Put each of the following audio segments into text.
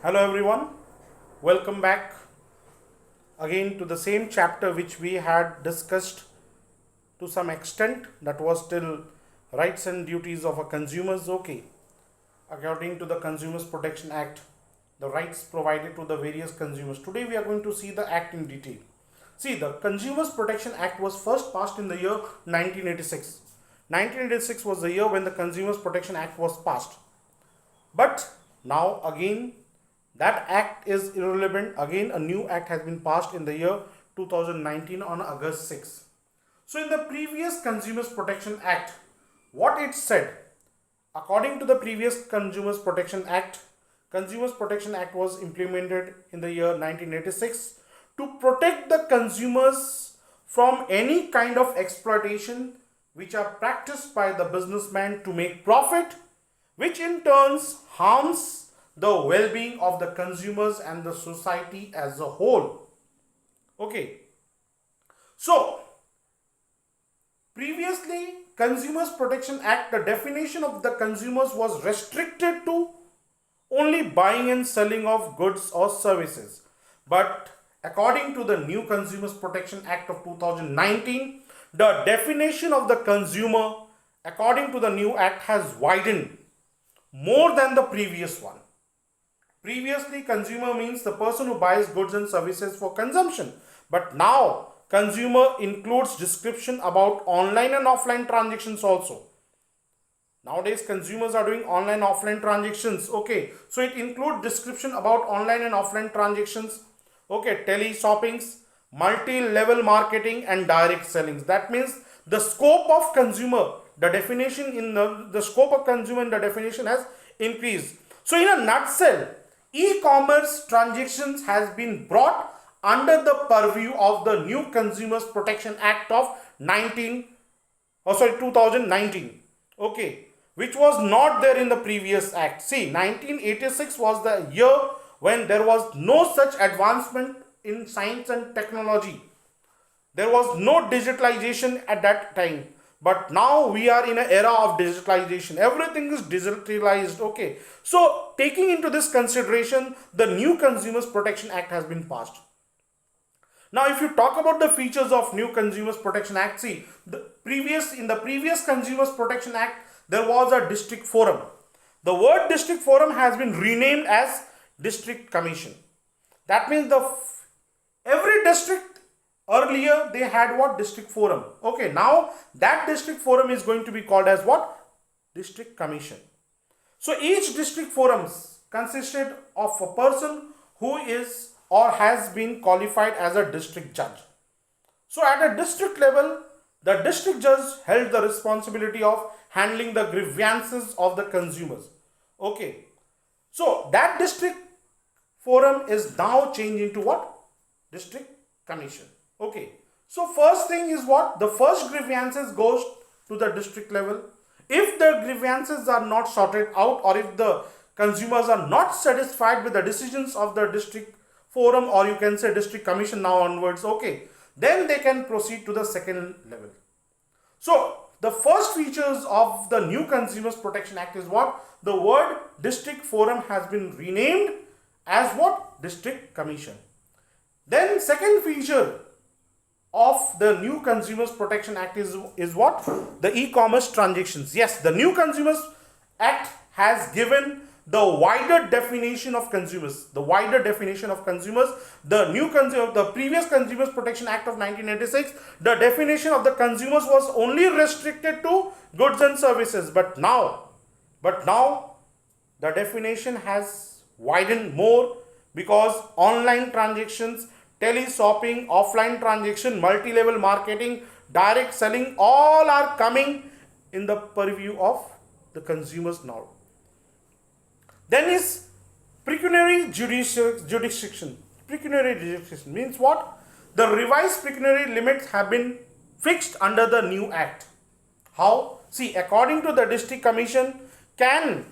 Hello everyone, welcome back again to the same chapter which we had discussed to some extent, that was till rights and duties of a consumers. Okay, according to the Consumers Protection Act, the rights provided to the various consumers. Today we are going to see the act in detail. See, the Consumers Protection Act was first passed in the year 1986. 1986 was the year when the Consumers Protection Act was passed. But now again that act is irrelevant. Again a new act has been passed in the year 2019 on August 6. So in the previous Consumers Protection Act, what it said, according to the previous Consumers Protection Act was implemented in the year 1986 to protect the consumers from any kind of exploitation which are practiced by the businessman to make profit, which in turns harms the well-being of the consumers and the society as a whole. Okay, so previously Consumers Protection Act, the definition of the consumers was restricted to only buying and selling of goods or services. But according to the new Consumers Protection Act of 2019, the definition of the consumer according to the new act has widened more than the previous one. Previously, consumer means the person who buys goods and services for consumption. But now, consumer includes description about online and offline transactions also. Nowadays, consumers are doing online offline transactions. Okay, so it includes description about online and offline transactions. Okay, tele shoppings, multi-level marketing and direct sellings. That means the scope of consumer, the definition in the scope of consumer in the definition has increased. So in a nutshell, e-commerce transactions has been brought under the purview of the new Consumers Protection Act of 2019. Okay, which was not there in the previous act. See, 1986 was the year when there was no such advancement in science and technology. There was no digitalization at that time. But now we are in an era of digitalization. Everything is digitalized. Okay. So taking into this consideration, the new Consumers Protection Act has been passed. Now, if you talk about the features of new Consumers Protection Act, see, in the previous Consumers Protection Act, there was a district forum. The word district forum has been renamed as district commission. That means every district, earlier they had what? District forum. Okay, now that district forum is going to be called as what? District commission. So each district forums consisted of a person who is or has been qualified as a district judge. So at a district level, the district judge held the responsibility of handling the grievances of the consumers. Okay, so that district forum is now changed into what? District commission. Okay, so first thing is what? The first grievances goes to the district level. If the grievances are not sorted out, or if the consumers are not satisfied with the decisions of the district forum, or you can say district commission now onwards, okay, then they can proceed to the second level. So the first features of the new Consumers Protection Act is what? The word district forum has been renamed as what? District commission. Then second feature of the new Consumers Protection Act is what? The e-commerce transactions. Yes, the new Consumers Act has given the wider definition of consumers. The wider definition of consumers. The previous Consumers Protection Act of 1986, the definition of the consumers was only restricted to goods and services. But now the definition has widened more, because online transactions, tele shopping, offline transaction, multi-level marketing, direct selling, all are coming in the purview of the consumers now. Then is pecuniary jurisdiction. Pecuniary jurisdiction means what? The revised pecuniary limits have been fixed under the new act. How? See, according to the district commission, can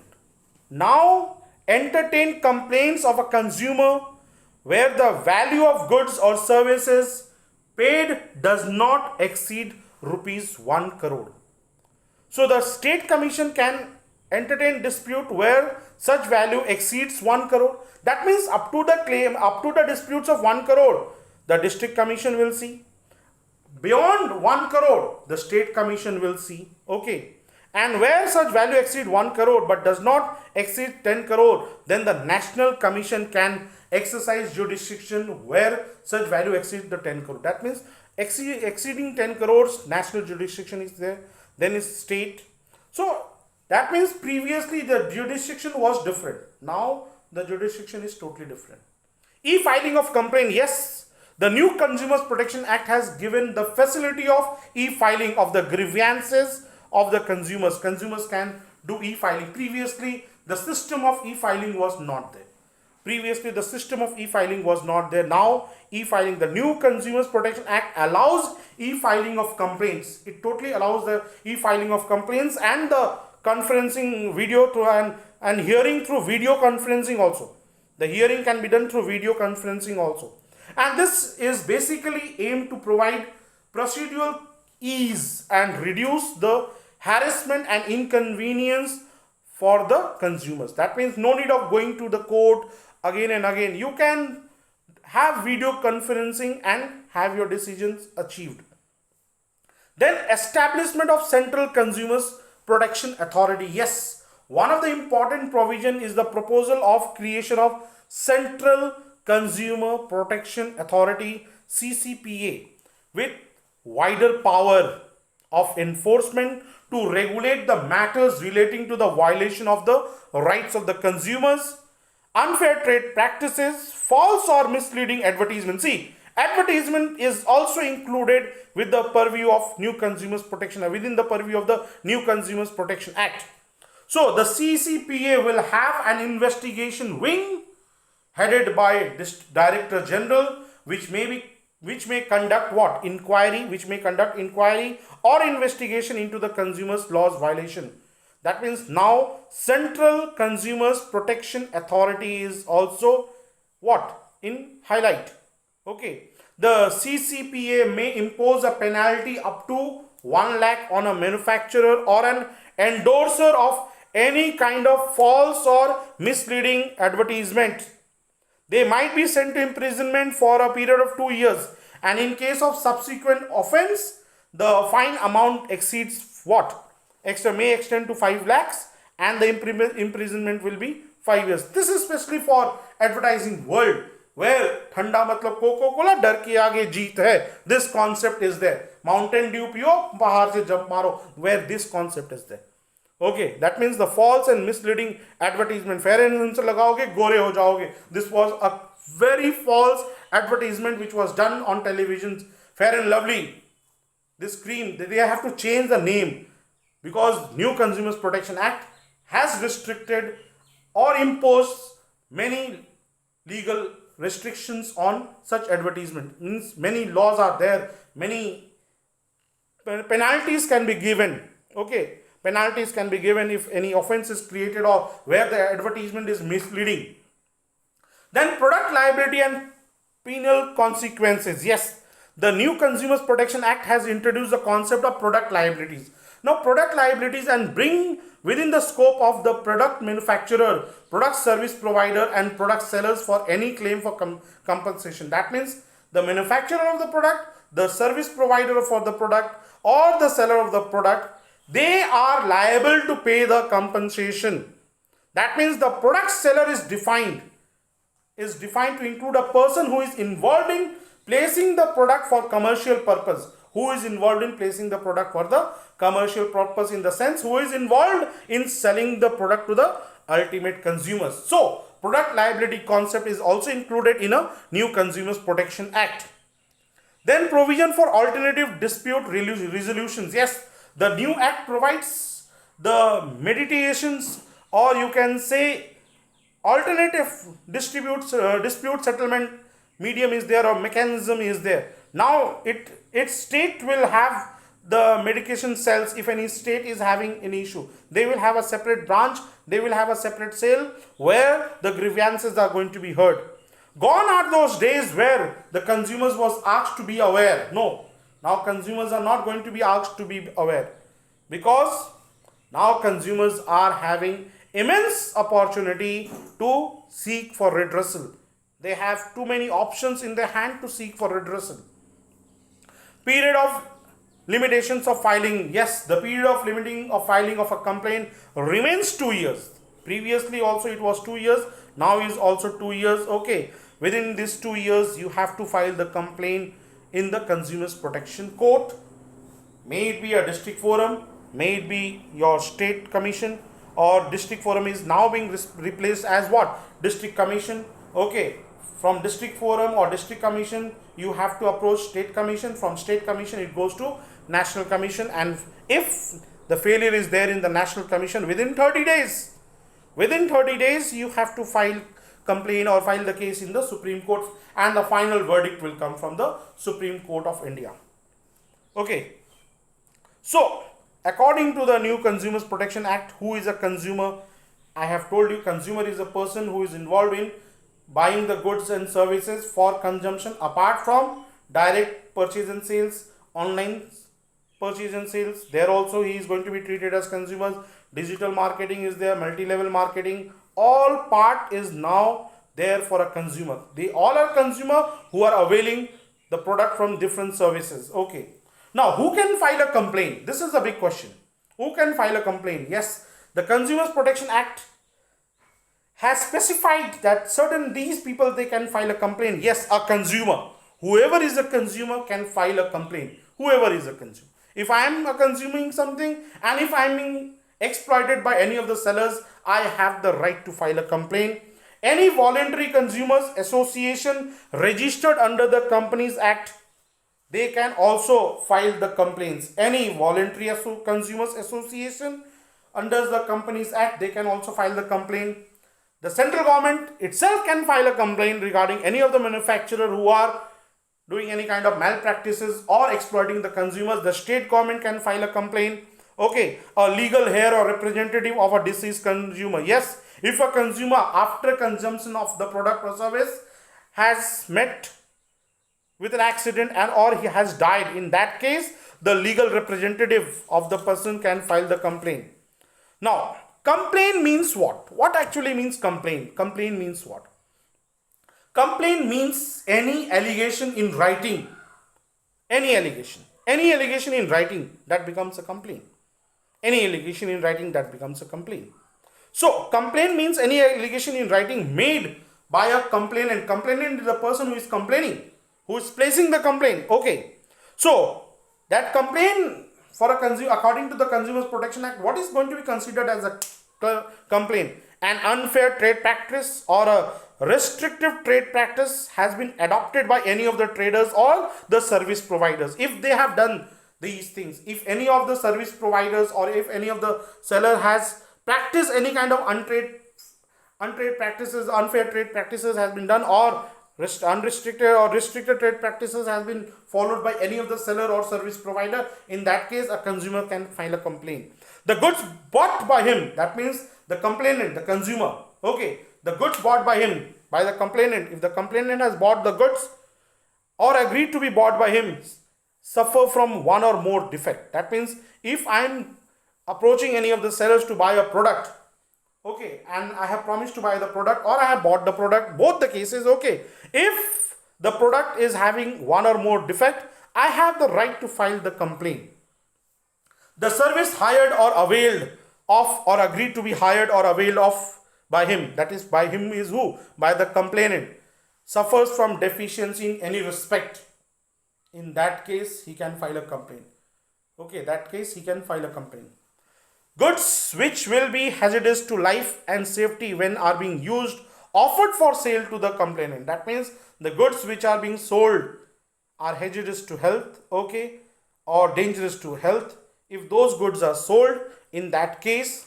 now entertain complaints of a consumer where the value of goods or services paid does not exceed rupees 1 crore. So the state commission can entertain dispute where such value exceeds 1 crore. That means up to the claim, up to the disputes of 1 crore, the district commission will see. Beyond 1 crore, the state commission will see. Okay. And where such value exceed 1 crore but does not exceed 10 crore, then the national commission can exercise jurisdiction where such value exceeds the 10 crore. That means exceeding 10 crores, national jurisdiction is there, then is state. So that means previously the jurisdiction was different. Now the jurisdiction is totally different. E-filing of complaint, yes. The new Consumers Protection Act has given the facility of e-filing of the grievances of the consumers. Consumers can do e-filing. Previously, the system of e-filing was not there. Previously, the system of e-filing was not there. Now, e-filing, the new Consumers Protection Act allows e-filing of complaints. It totally allows the e-filing of complaints and the conferencing video through and hearing through video conferencing also. The hearing can be done through video conferencing also. And this is basically aimed to provide procedural ease and reduce the harassment and inconvenience for the consumers. That means no need of going to the court again and again. You can have video conferencing and have your decisions achieved. Then establishment of Central Consumers Protection Authority. Yes, one of the important provision is the proposal of creation of Central Consumer Protection Authority, CCPA, with wider power of enforcement to regulate the matters relating to the violation of the rights of the consumers, unfair trade practices, false or misleading advertisement. See, advertisement is also included with the purview of New Consumers Protection, within the purview of the New Consumers Protection Act. So the CCPA will have an investigation wing headed by this Director General, which may conduct what? Inquiry, which may conduct inquiry or investigation into the consumers' laws violation. That means now Central Consumers Protection Authority is also what? In highlight. Okay. The CCPA may impose a penalty up to 1 lakh on a manufacturer or an endorser of any kind of false or misleading advertisement. They might be sent to imprisonment for a period of 2 years, and in case of subsequent offense, the fine amount exceeds what? May extend to 5 lakhs and the imprisonment will be 5 years. This is especially for advertising world where ठंडा मतलब Coca Cola डर के आगे जीत है. This concept is there. Mountain Dew पियो बाहर से jump मारो, where this concept is there. Okay, that means the false and misleading advertisement. Fair and handsome लगाओगे गोरे हो जाओगे. This was a very false advertisement which was done on televisions. Fair and Lovely, this cream, they have to change the name because New Consumers Protection Act has restricted or imposed many legal restrictions on such advertisement. Means many laws are there, many penalties can be given. Okay, penalties can be given if any offense is created or where the advertisement is misleading. Then product liability and penal consequences. Yes, the New Consumers Protection Act has introduced the concept of product liabilities. Now, product liabilities and bring within the scope of the product manufacturer, product service provider and product sellers for any claim for compensation. That means the manufacturer of the product, the service provider for the product or the seller of the product, they are liable to pay the compensation. That means the product seller is defined to include a person who is involved in placing the product for commercial purpose. Who is involved in placing the product for the commercial purpose, in the sense who is involved in selling the product to the ultimate consumers. So, product liability concept is also included in a New Consumers Protection Act. Then provision for alternative dispute resolutions. Yes, the new act provides the meditations, or you can say alternative dispute settlement medium is there or mechanism is there. Now its state will have the medication cells. If any state is having an issue, they will have a separate branch, they will have a separate cell where the grievances are going to be heard. Gone are those days where the consumers was asked to be aware. No, now consumers are not going to be asked to be aware, because Now consumers are having immense opportunity to seek for redressal. They have too many options in their hand to seek for redressal. Period of limitations of filing. Yes, the period of limiting of filing of a complaint remains 2 years. Previously also it was 2 years. Now is also 2 years. Okay. Within these 2 years, you have to file the complaint in the Consumers Protection Court. May it be a district forum, may it be your state commission, or district forum is now being replaced as what? District commission. Okay, from district forum or district commission, you have to approach state commission. From state commission, it goes to national commission, and if the failure is there in the national commission within 30 days, you have to file complaint or file the case in the Supreme Court, and the final verdict will come from the Supreme Court of India. Okay. So, according to the new Consumers Protection Act, who is a consumer? I have told you, consumer is a person who is involved in buying the goods and services for consumption apart from direct purchase and sales, online purchase and sales. There also he is going to be treated as consumers. Digital marketing is there, multi-level marketing. All part is now there for a consumer. They all are consumer who are availing the product from different services. Okay. Now, who can file a complaint? This is a big question. Who can file a complaint? Yes, the Consumers Protection Act has specified that certain these people, they can file a complaint. Yes, a consumer. Whoever is a consumer can file a complaint. Whoever is a consumer. If I am consuming something and if I am being exploited by any of the sellers, I have the right to file a complaint. Any voluntary consumers association registered under the Companies Act, they can also file the complaints. Any voluntary consumers association under the Companies Act, they can also file the complaint. The central government itself can file a complaint regarding any of the manufacturer who are doing any kind of malpractices or exploiting the consumers. The state government can file a complaint. Okay, a legal heir or representative of a deceased consumer. Yes, if a consumer after consumption of the product or service has met with an accident and or he has died, in that case the legal representative of the person can file the complaint. Now, complaint means what? What actually means complaint? Complaint means what? Complaint means any allegation in writing. Any allegation in writing, that becomes a complaint. Any allegation in writing, that becomes a complaint. So, complaint means any allegation in writing made by a complainant. Complainant is the person who is complaining, who is placing the complaint. Okay. So, that complaint for a consumer, according to the Consumers Protection Act, what is going to be considered as a complaint? An unfair trade practice or a restrictive trade practice has been adopted by any of the traders or the service providers. If they have done these things, if any of the service providers or if any of the seller has practiced any kind of unfair trade practices has been done, or unrestricted or restricted trade practices has been followed by any of the seller or service provider, in that case a consumer can file a complaint. The goods bought by him, that means the complainant, the consumer. Okay, the goods bought by him, by the complainant. If the complainant has bought the goods or agreed to be bought by him, suffer from one or more defect. That means if I am approaching any of the sellers to buy a product, okay, and I have promised to buy the product or I have bought the product, both the cases, okay, if the product is having one or more defect, I have the right to file the complaint. The service hired or availed of or agreed to be hired or availed of by him, that is by him is who? By the complainant, suffers from deficiency in any respect, in that case he can file a complaint. Okay, that case he can file a complaint. Goods which will be hazardous to life and safety when are being used, offered for sale to the complainant. That means the goods which are being sold are hazardous to health, okay, or dangerous to health. If those goods are sold, in that case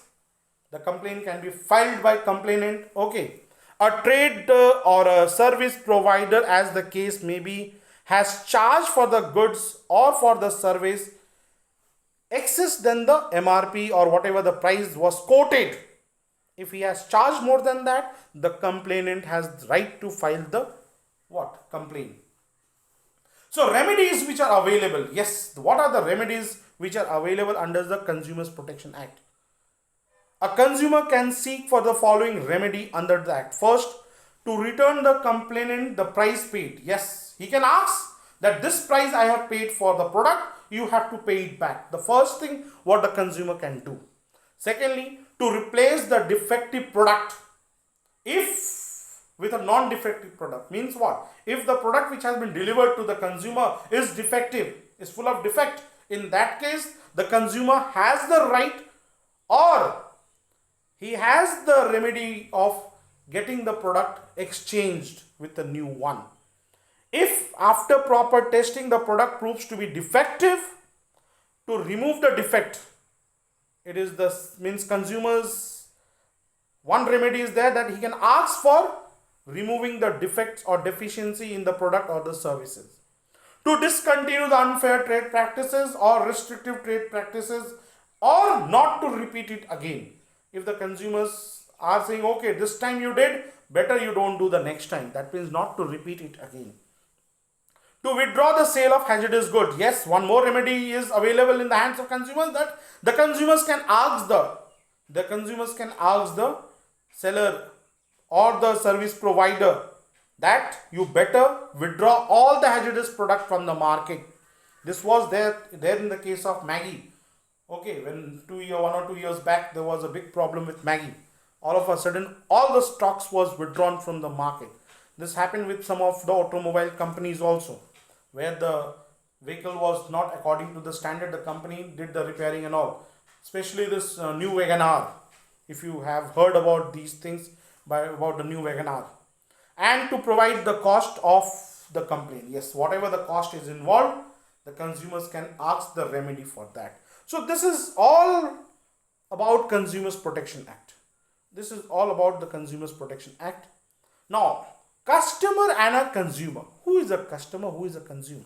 the complaint can be filed by complainant. Okay, a trade or a service provider, as the case may be, has charged for the goods or for the service excess than the MRP or whatever the price was quoted. If he has charged more than that, the complainant has right to file the what? Complaint. So, remedies which are available. Yes, what are the remedies which are available under the Consumers Protection Act? A consumer can seek for the following remedy under the act. First, to return the complainant the price paid. Yes, he can ask that this price I have paid for the product, you have to pay it back. The first thing what the consumer can do. Secondly, to replace the defective product. If with a non-defective product, means what? If the product which has been delivered to the consumer is defective, is full of defect, in that case the consumer has the right, or he has the remedy of getting the product exchanged with a new one. If after proper testing the product proves to be defective, to remove the defect, it is the means consumers, one remedy is there, that he can ask for removing the defects or deficiency in the product or the services. To discontinue the unfair trade practices or restrictive trade practices, or not to repeat it again. If the consumers are saying, okay, this time you did, better you don't do the next time. That means not to repeat it again. To withdraw the sale of hazardous goods. Yes, one more remedy is available in the hands of consumers, that the consumers can ask the seller or the service provider that you better withdraw all the hazardous product from the market. This was there in the case of Maggi. Okay, when 1 or 2 years back there was a big problem with Maggi. All of a sudden all the stocks was withdrawn from the market. This happened with some of the automobile companies also, where the vehicle was not according to the standard. The company did the repairing and all, especially this new WagonR. If you have heard about these things about the new WagonR, and to provide the cost of the complaint. Yes, whatever the cost is involved, the consumers can ask the remedy for that. So this is all about Consumers Protection Act. This is all about the Consumers Protection Act. Now, customer and a consumer. Who is a customer? Who is a consumer?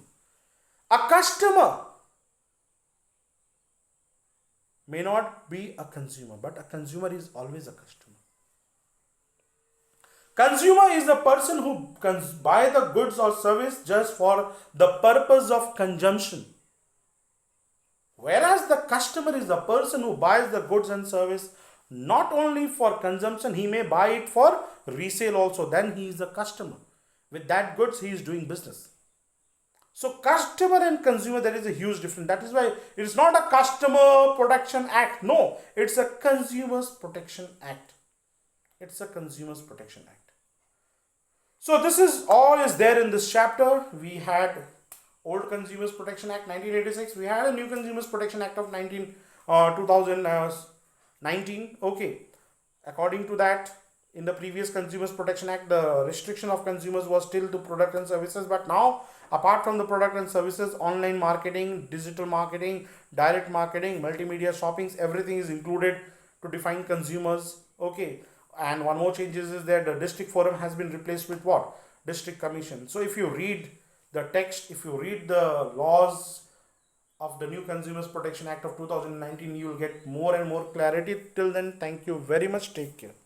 A customer may not be a consumer, but a consumer is always a customer. Consumer is the person who buy the goods or service just for the purpose of consumption. Whereas the customer is the person who buys the goods and service not only for consumption, he may buy it for resale also. Then he is a customer. With that goods, he is doing business. So customer and consumer, there is a huge difference. That is why it is not a Customer Protection Act. No, it's a Consumers Protection Act. It's a Consumers Protection Act. So this is all is there in this chapter. We had old Consumers Protection Act 1986. We had a new Consumers Protection Act of 2019. Okay. According to that, in the previous Consumers Protection Act, the restriction of consumers was still to product and services. But now, apart from the product and services, online marketing, digital marketing, direct marketing, multimedia shoppings, everything is included to define consumers. Okay. And one more changes is that the district forum has been replaced with what? District commission. So if you read the text, if you read the laws of the new Consumers Protection Act of 2019, you will get more and more clarity. Till then, thank you very much. Take care.